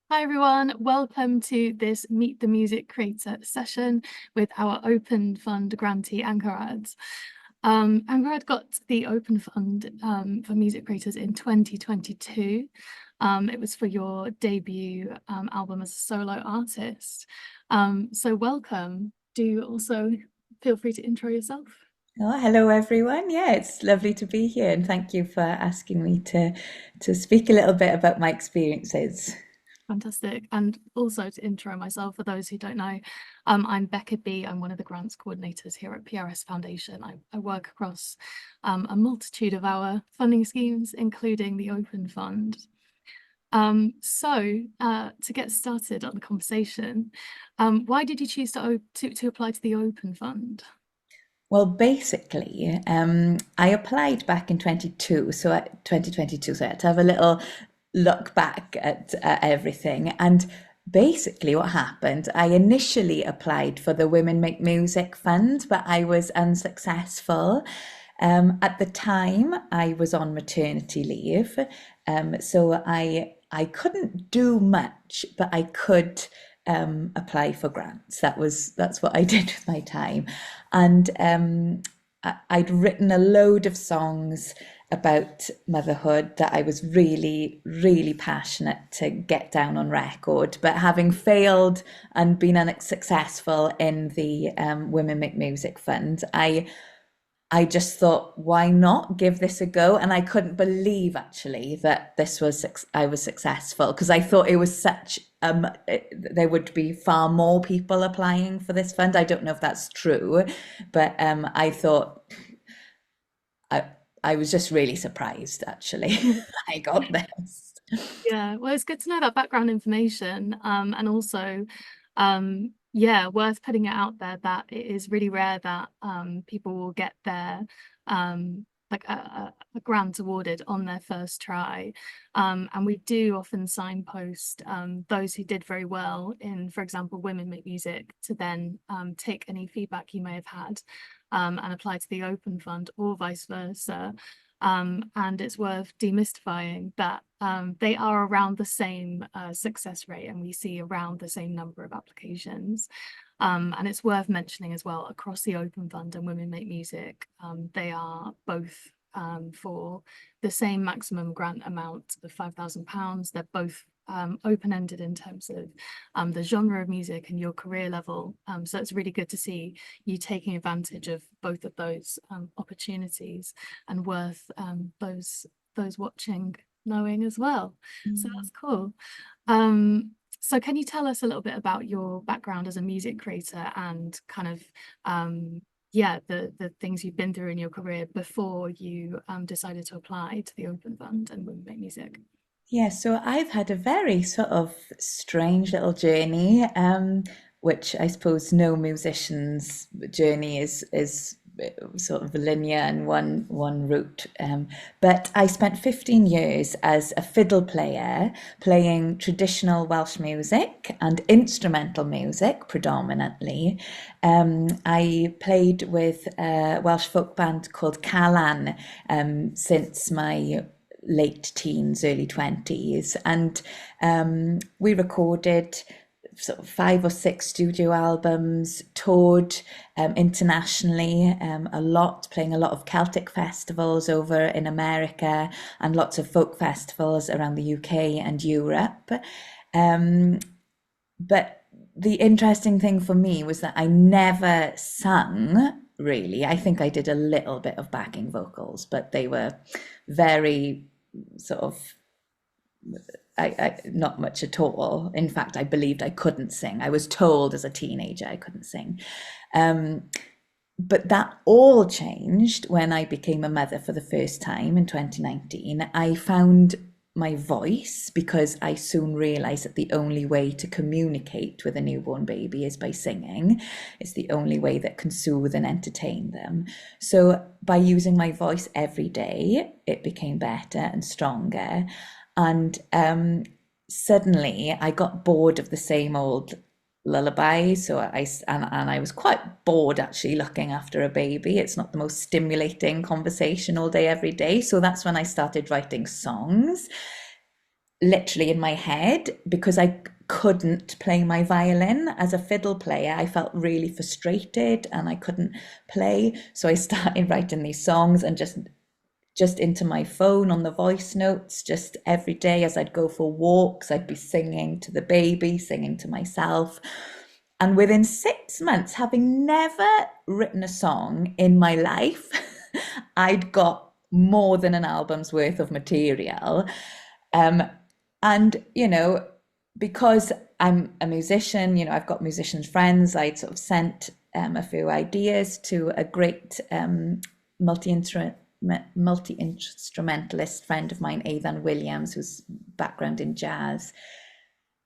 Hi everyone, welcome to this Meet the Music Creator session with our Open Fund grantee Angharad. Angharad got the Open Fund for music creators in 2022. It was for your debut album as a solo artist. So welcome. Do also feel free to intro yourself. Oh, hello everyone. Yeah, it's lovely to be here and thank you for asking me to speak a little bit about my experiences. Fantastic. And also to intro myself, for those who don't know, I'm Beka Bee. I'm one of the grants coordinators here at PRS Foundation. I work across a multitude of our funding schemes, including the Open Fund. To get started on the conversation, why did you choose to apply to the Open Fund? Well, basically, I applied back in 2022, so I had to have a little look back at everything. And basically, what happened, I initially applied for the Women Make Music Fund, but I was unsuccessful. At the time, I was on maternity leave, so I couldn't do much, but I could apply for grants. That's what I did with my time, and I'd written a load of songs about motherhood that I was really, really passionate to get down on record. But having failed and been unsuccessful in the Women Make Music Fund, I just thought, why not give this a go? And I couldn't believe actually that I was successful, because I thought it was there would be far more people applying for this fund. I don't know if that's true, but I thought I I was just really surprised actually. I got this. Yeah, well, it's good to know that background information, and also, yeah, worth putting it out there that it is really rare that people will get their like a grant awarded on their first try, and we do often signpost those who did very well in, for example, Women Make Music, to then take any feedback you may have had and apply to the Open Fund or vice versa. And it's worth demystifying that they are around the same success rate, and we see around the same number of applications. And it's worth mentioning as well, across the Open Fund and Women Make Music, they are both for the same maximum grant amount of £5,000. They're both open-ended in terms of the genre of music and your career level. So it's really good to see you taking advantage of both of those opportunities, and worth those watching knowing as well. So that's cool. So can you tell us a little bit about your background as a music creator and kind of yeah, the things you've been through in your career before you decided to apply to the Open Fund and Women Make Music? Yeah, so I've had a very sort of strange little journey, which I suppose no musician's journey is sort of linear and one route. But I spent 15 years as a fiddle player, playing traditional Welsh music and instrumental music predominantly. I played with a Welsh folk band called Calan since my late teens, early 20s. And we recorded sort of 5 or 6 studio albums, toured internationally a lot, playing a lot of Celtic festivals over in America and lots of folk festivals around the UK and Europe. Um, but the interesting thing for me was that I never sung really. I think I did a little bit of backing vocals, but they were very sort of not much at all. In fact, I believed I couldn't sing. I was told as a teenager I couldn't sing. But that all changed when I became a mother for the first time in 2019. I found my voice because I soon realized that the only way to communicate with a newborn baby is by singing. It's the only way that can soothe and entertain them. So by using my voice every day, it became better and stronger. And suddenly I got bored of the same old lullaby. And I was quite bored actually looking after a baby. It's not the most stimulating conversation all day, every day. So that's when I started writing songs. literally in my head because I couldn't play my violin as a fiddle player. I felt really frustrated and I couldn't play. So I started writing these songs and just into my phone on the voice notes, just every day as I'd go for walks, I'd be singing to the baby, singing to myself. And within 6 months, having never written a song in my life, I'd got more than an album's worth of material. Um, and, because I'm a musician, I've got musicians friends, I'd sort of sent a few ideas to a great multi-instrumentalist friend of mine, Avon Williams, who's background in jazz.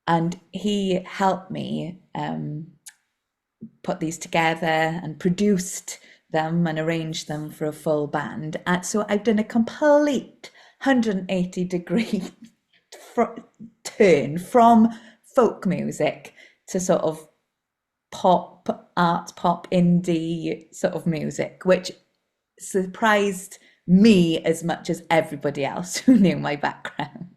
And he helped me put these together and produced them and arranged them for a full band. And so I've done a complete 180-degree turn from folk music to sort of pop, art pop, indie sort of music, which surprised me as much as everybody else who knew my background.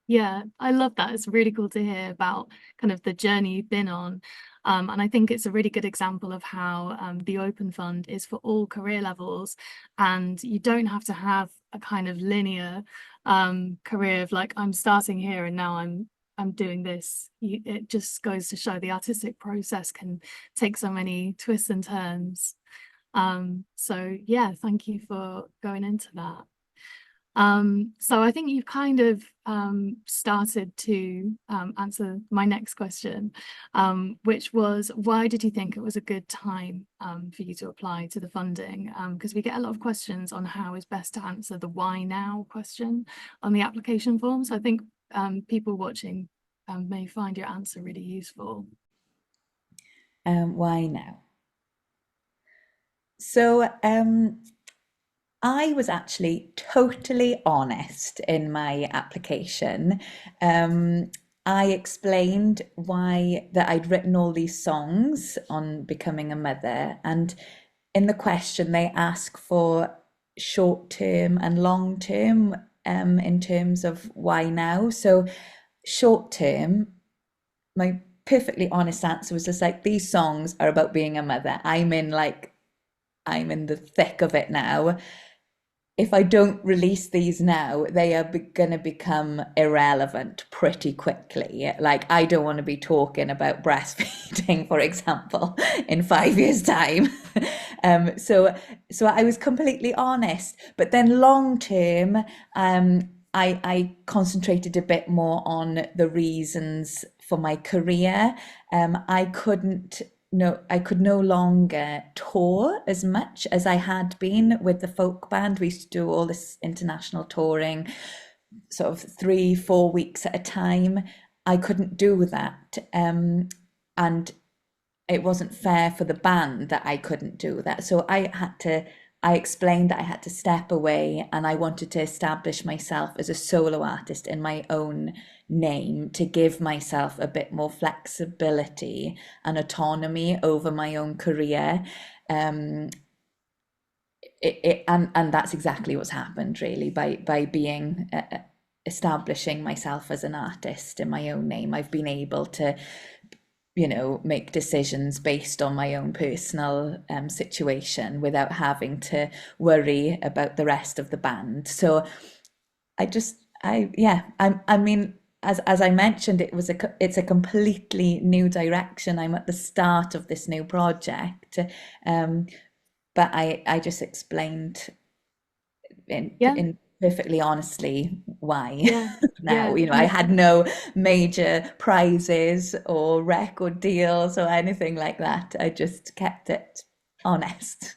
Yeah, I love that. It's really cool to hear about kind of the journey you've been on. And I think it's a really good example of how the Open Fund is for all career levels. And you don't have to have a kind of linear career of like, I'm starting here and now I'm doing this. It just goes to show the artistic process can take so many twists and turns. So yeah, thank you for going into that. So I think you've kind of started to answer my next question, which was why did you think it was a good time for you to apply to the funding? Because we get a lot of questions on how is best to answer the why now question on the application form. So I think people watching may find your answer really useful. Why now? So I was actually totally honest in my application. Um, I explained why that I'd written all these songs on becoming a mother, and in the question they ask for short term and long term in terms of why now. So short term, my perfectly honest answer was just like these songs are about being a mother. I'm in the thick of it now. If I don't release these now, they are going to become irrelevant pretty quickly. Like, I don't want to be talking about breastfeeding, for example, in 5 years' time. um, so, so I was completely honest. But then, long term, I concentrated a bit more on the reasons for my career. I couldn't no, I could no longer tour as much as I had been with the folk band. We used to do all this international touring, sort of 3, 4 weeks at a time. I couldn't do that. And it wasn't fair for the band that I couldn't do that. So I explained that I had to step away and I wanted to establish myself as a solo artist in my own name to give myself a bit more flexibility and autonomy over my own career. Um, and that's exactly what's happened really by being establishing myself as an artist in my own name. I've been able to make decisions based on my own personal situation without having to worry about the rest of the band. So I just, I mean, as I mentioned, it's a completely new direction. I'm at the start of this new project, um, but I just explained Yeah, in perfectly honestly why yeah, now. yeah. I had no major prizes or record deals or anything like that. I just kept it honest.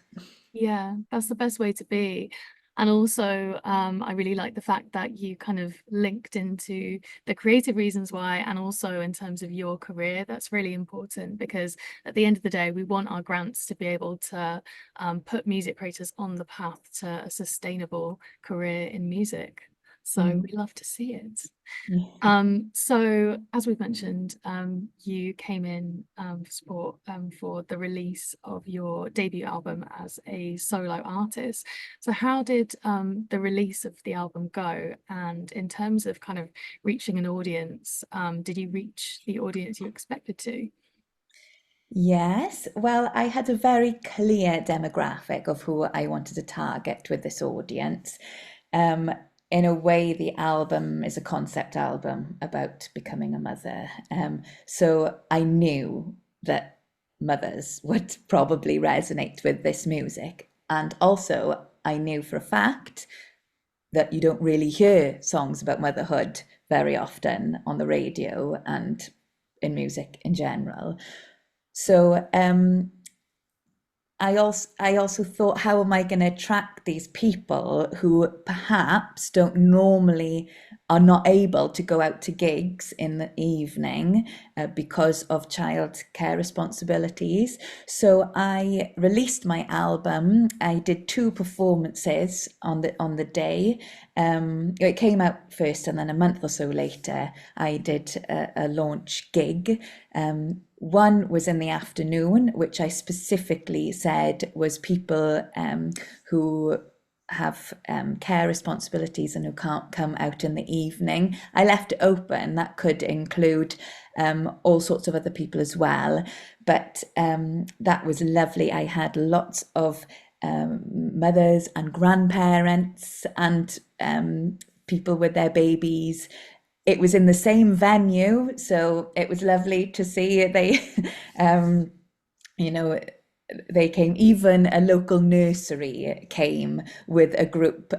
Yeah, that's the best way to be. And also, I really like the fact that you kind of linked into the creative reasons why, and also in terms of your career. That's really important because at the end of the day, we want our grants to be able to put music creators on the path to a sustainable career in music. So Mm. we love to see it. Yeah. So as we've mentioned, you came in for support for the release of your debut album as a solo artist. So how did the release of the album go? And in terms of kind of reaching an audience, did you reach the audience you expected to? Yes, well, I had a very clear demographic of who I wanted to target with this audience. Um, in a way, the album is a concept album about becoming a mother. So I knew that mothers would probably resonate with this music. And also, I knew for a fact that you don't really hear songs about motherhood very often on the radio and in music in general. So I also thought, how am I going to attract these people who perhaps don't normally are not able to go out to gigs in the evening because of childcare responsibilities. So I released my album. I did two performances on the day. It came out first, and then a month or so later, I did a launch gig. One was in the afternoon, which I specifically said was people who have care responsibilities and who can't come out in the evening. I left it open. That could include all sorts of other people as well. But that was lovely. I had lots of mothers and grandparents and people with their babies. It was in the same venue, so it was lovely to see. Um, you know, they came. Even a local nursery came with a group.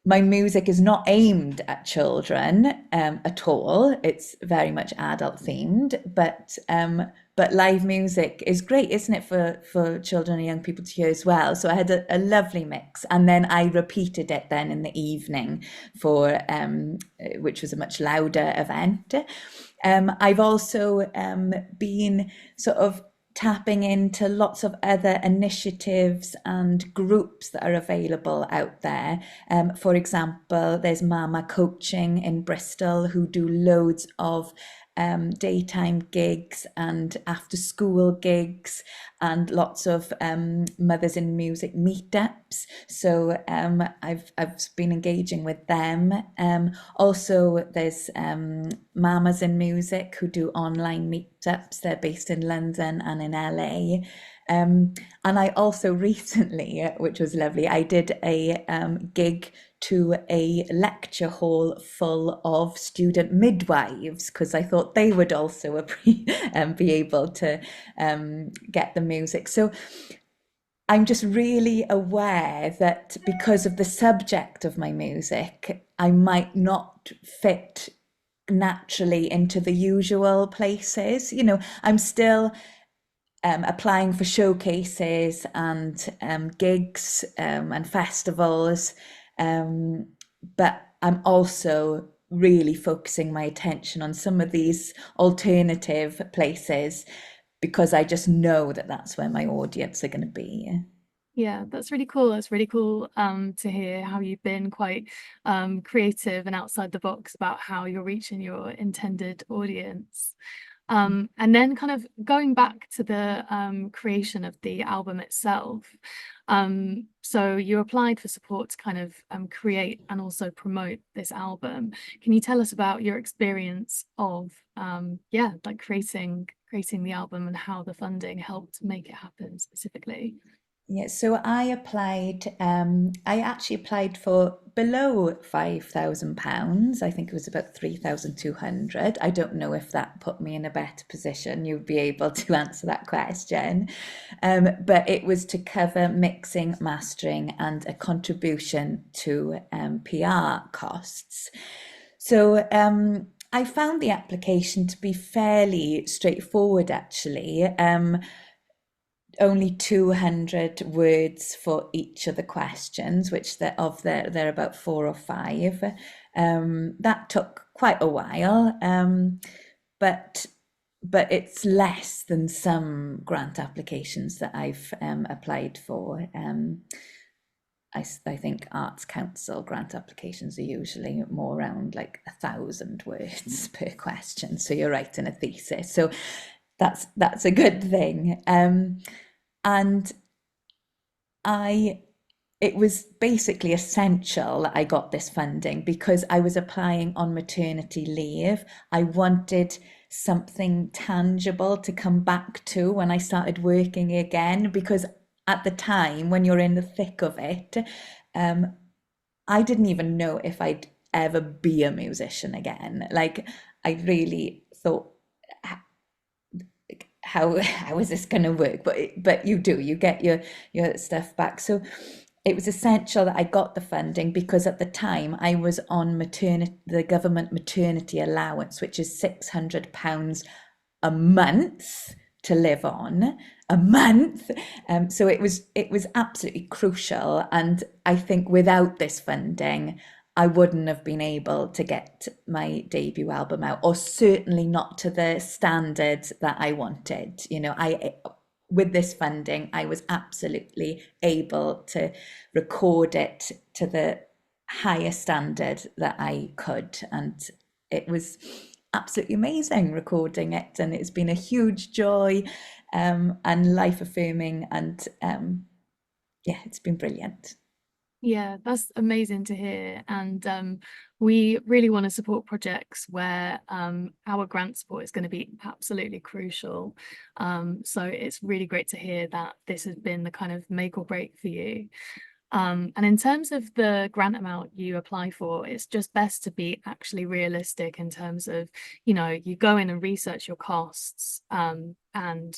My music is not aimed at children at all. It's very much adult themed, but live music is great, isn't it, for children and young people to hear as well? So I had a lovely mix, and then I repeated it then in the evening for which was a much louder event. I've also been sort of tapping into lots of other initiatives and groups that are available out there. For example, there's Mama Coaching in Bristol, who do loads of daytime gigs and after school gigs and lots of mothers in music meetups. So I've been engaging with them. Also, there's Mamas in Music who do online meetups. They're based in London and in LA. And I also recently, which was lovely, I did a gig to a lecture hall full of student midwives because I thought they would also be able to get the music. So I'm just really aware that because of the subject of my music, I might not fit naturally into the usual places. I'm still applying for showcases and gigs and festivals. But I'm also really focusing my attention on some of these alternative places because I just know that that's where my audience are going to be. Yeah, that's really cool. That's really cool to hear how you've been quite creative and outside the box about how you're reaching your intended audience. And then kind of going back to the creation of the album itself. So you applied for support to kind of create and also promote this album. Can you tell us about your experience of like creating the album and how the funding helped make it happen specifically? Yeah, so I actually applied for below £5,000. I think it was about 3,200. I don't know if that put me in a better position. You'd be able to answer that question. But it was to cover mixing, mastering, and a contribution to PR costs. So I found the application to be fairly straightforward, actually. Only 200 words for each of the questions, which they're about four or five. That took quite a while, but it's less than some grant applications that I've applied for. I think Arts Council grant applications are usually more around like 1,000 words per question. So you're writing a thesis. So that's a good thing. And I it was basically essential that I got this funding because I was applying on maternity leave. I wanted something tangible to come back to when I started working again, because at the time, when you're in the thick of it, um, I didn't even know if I'd ever be a musician again. Like, I really thought, how is this going to work? But you do, you get your stuff back. So it was essential that I got the funding, because at the time I was on the government maternity allowance, which is £600 a month to live on, a month. So it was absolutely crucial. And I think without this funding, I wouldn't have been able to get my debut album out, or certainly not to the standards that I wanted. I with this funding, I was absolutely able to record it to the highest standard that I could. And it was absolutely amazing recording it. And it's been a huge joy, and life affirming. And yeah, it's been brilliant. Yeah, that's amazing to hear. And we really want to support projects where our grant support is going to be absolutely crucial. So it's really great to hear that this has been the kind of make or break for you. And in terms of the grant amount you apply for, it's just best to be actually realistic in terms of, you go in and research your costs, and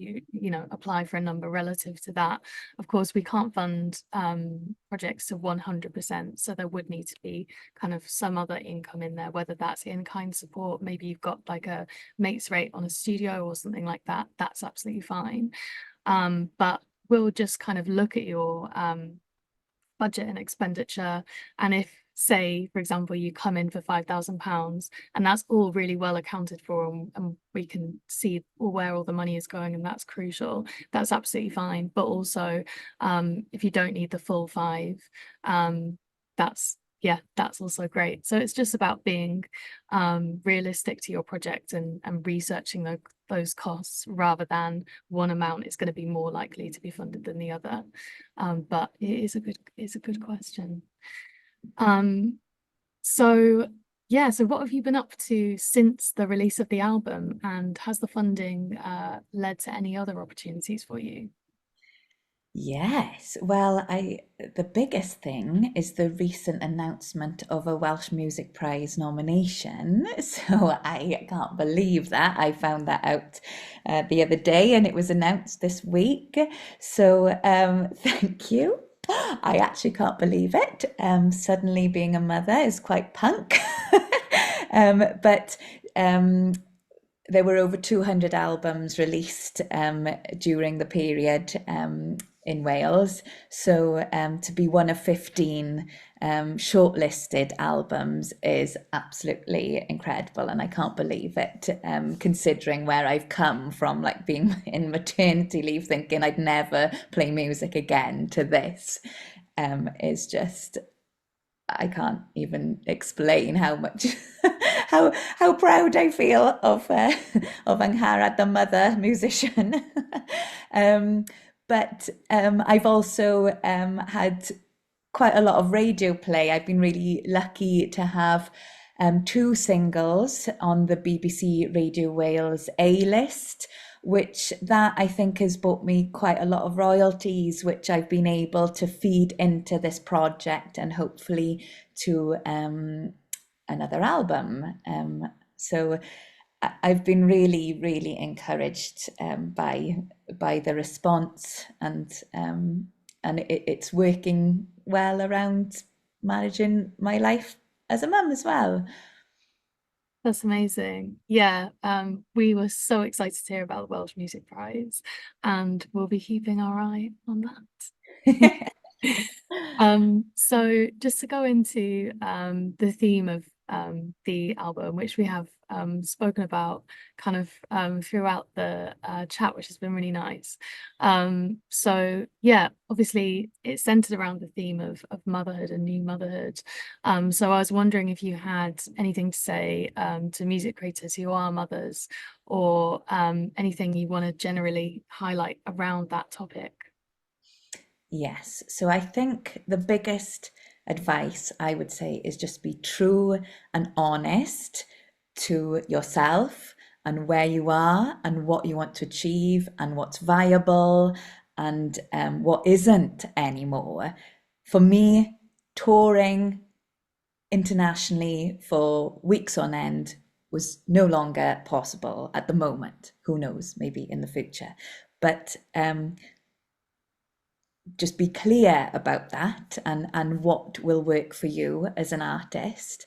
you apply for a number relative to that. Of course, we can't fund projects to 100%, so there would need to be kind of some other income in there, whether that's in-kind support, maybe you've got like a mates rate on a studio or something like that. That's absolutely fine. But we'll just kind of look at your budget and expenditure. And if, say, for example, you come in for £5,000 and that's all really well accounted for, and we can see where all the money is going, and that's crucial, that's absolutely fine. But also, if you don't need the full five, that's yeah, that's also great. So it's just about being realistic to your project, and researching those costs, rather than one amount is going to be more likely to be funded than the other. But it's a good question. Um, so yeah, so what have you been up to since the release of the album, and has the funding led to any other opportunities for you? Yes, well, the biggest thing is the recent announcement of a Welsh Music Prize nomination. So I can't believe that. I found that out the other day, and it was announced this week. So thank you. I actually can't believe it. Suddenly being a mother is quite punk. But there were over 200 albums released during the period in Wales. So to be one of 15 shortlisted albums is absolutely incredible. And I can't believe it, considering where I've come from, like being in maternity leave, thinking I'd never play music again, to this is just, I can't even explain how much how proud I feel of Angharad, the mother musician. um, but I've also had quite a lot of radio play. I've been really lucky to have two singles on the BBC Radio Wales A list, which that I think has brought me quite a lot of royalties, which I've been able to feed into this project, and hopefully to another album. So I've been really, really encouraged by the response, and it's working well around managing my life as a mum as well. That's amazing. Yeah, we were so excited to hear about the Welsh Music Prize, and we'll be keeping our eye on that. So just to go into the theme of the album, which we have spoken about kind of throughout the chat, which has been really nice. So yeah, obviously it's centered around the theme of motherhood and new motherhood. So I was wondering if you had anything to say to music creators who are mothers, or anything you want to generally highlight around that topic. Yes. So I think the biggest advice I would say is just be true and honest to yourself and where you are and what you want to achieve and what's viable and what isn't anymore. For me, touring internationally for weeks on end was no longer possible at the moment. Who knows, maybe in the future. But just be clear about that and what will work for you as an artist.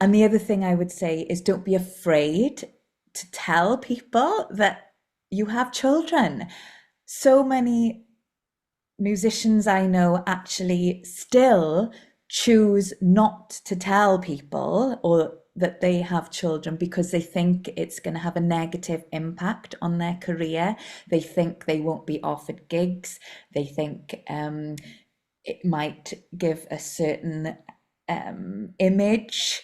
And the other thing I would say is don't be afraid to tell people that you have children. So many musicians I know actually still choose not to tell people or that they have children because they think it's going to have a negative impact on their career. They think they won't be offered gigs. They think it might give a certain image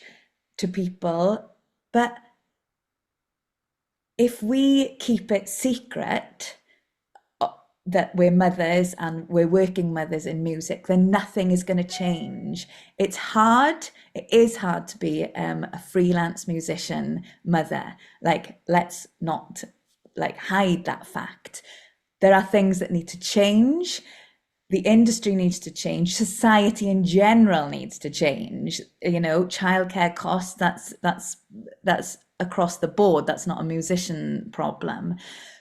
to people. But if we keep it secret, that we're mothers and we're working mothers in music, then nothing is going to change. It's hard. It is hard to be a freelance musician mother. Like, let's not like hide that fact. There are things that need to change. The industry needs to change. Society in general needs to change. You know, childcare costs. That's across the board. That's not a musician problem.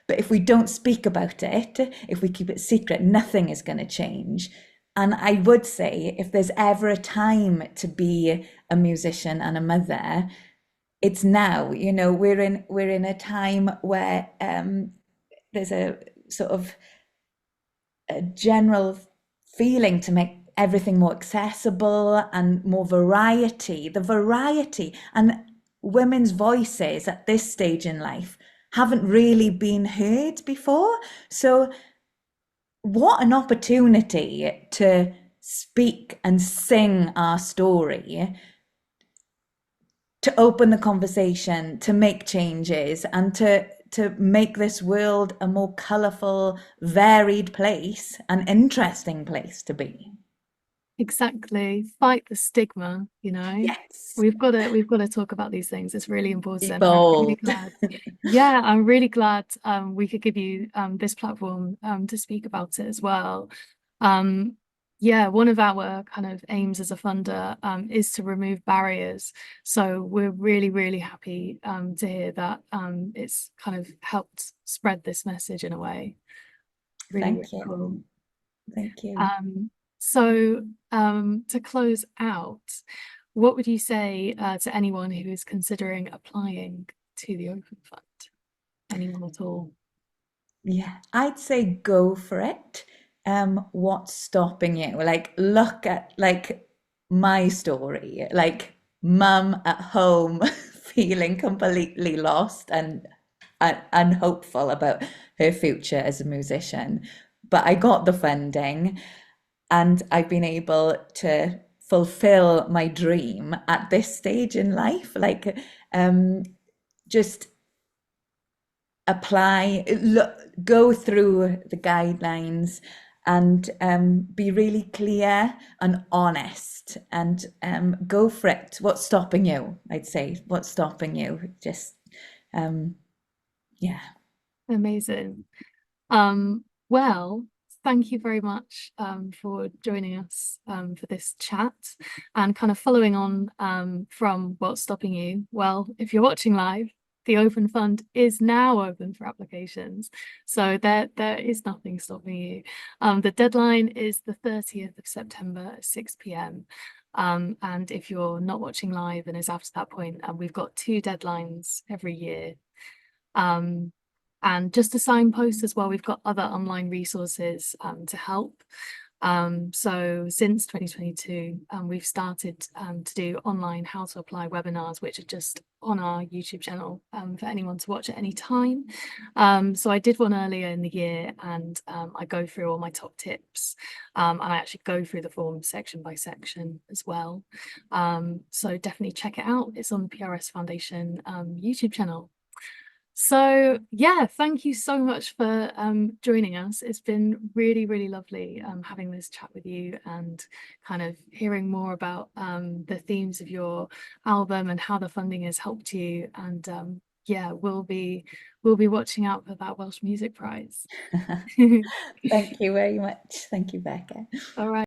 But if we don't speak about it, if we keep it secret, nothing is going to change. And I would say if there's ever a time to be a musician and a mother, it's now. You know, we're in a time where there's a sort of a general feeling to make everything more accessible and more variety. The variety and women's voices at this stage in life haven't really been heard before. So, what an opportunity to speak and sing our story, to open the conversation, to make changes, and to make this world a more colourful, varied place, an interesting place to be. Exactly. Fight the stigma, you know. Yes. We've got to talk about these things. It's really Be important. I'm really bold. glad. Yeah, I'm really glad we could give you this platform to speak about it as well. Um yeah, one of our kind of aims as a funder is to remove barriers. So we're really, really happy to hear that it's kind of helped spread this message in a way. Really, really Thank you. cool. Thank you. Um, so to close out, what would you say to anyone who is considering applying to the Open Fund? Anyone at all? Yeah, I'd say go for it. What's stopping you? Like, look at like my story, like mum at home feeling completely lost and hopeful about her future as a musician. But I got the funding and I've been able to fulfill my dream at this stage in life. Like, just apply, look, go through the guidelines and be really clear and honest and go for it. What's stopping you? I'd say, what's stopping you? Just, yeah. Amazing. Well, thank you very much for joining us for this chat, and kind of following on from what's stopping you. Well, if you're watching live, the Open Fund is now open for applications, so there is nothing stopping you. The deadline is the 30th of September at 6 p.m. And if you're not watching live and is after that point, we've got 2 deadlines every year. And just a signpost as well, we've got other online resources to help. So since 2022, we've started to do online how to apply webinars, which are just on our YouTube channel for anyone to watch at any time. So I did one earlier in the year, and I go through all my top tips, and I actually go through the form section by section as well. So definitely check it out. It's on the PRS Foundation YouTube channel. So yeah, thank you so much for joining us. It's been really, really lovely having this chat with you and kind of hearing more about the themes of your album and how the funding has helped you. And yeah, we'll be watching out for that Welsh Music Prize. Thank you very much. Thank you, Becca. All right.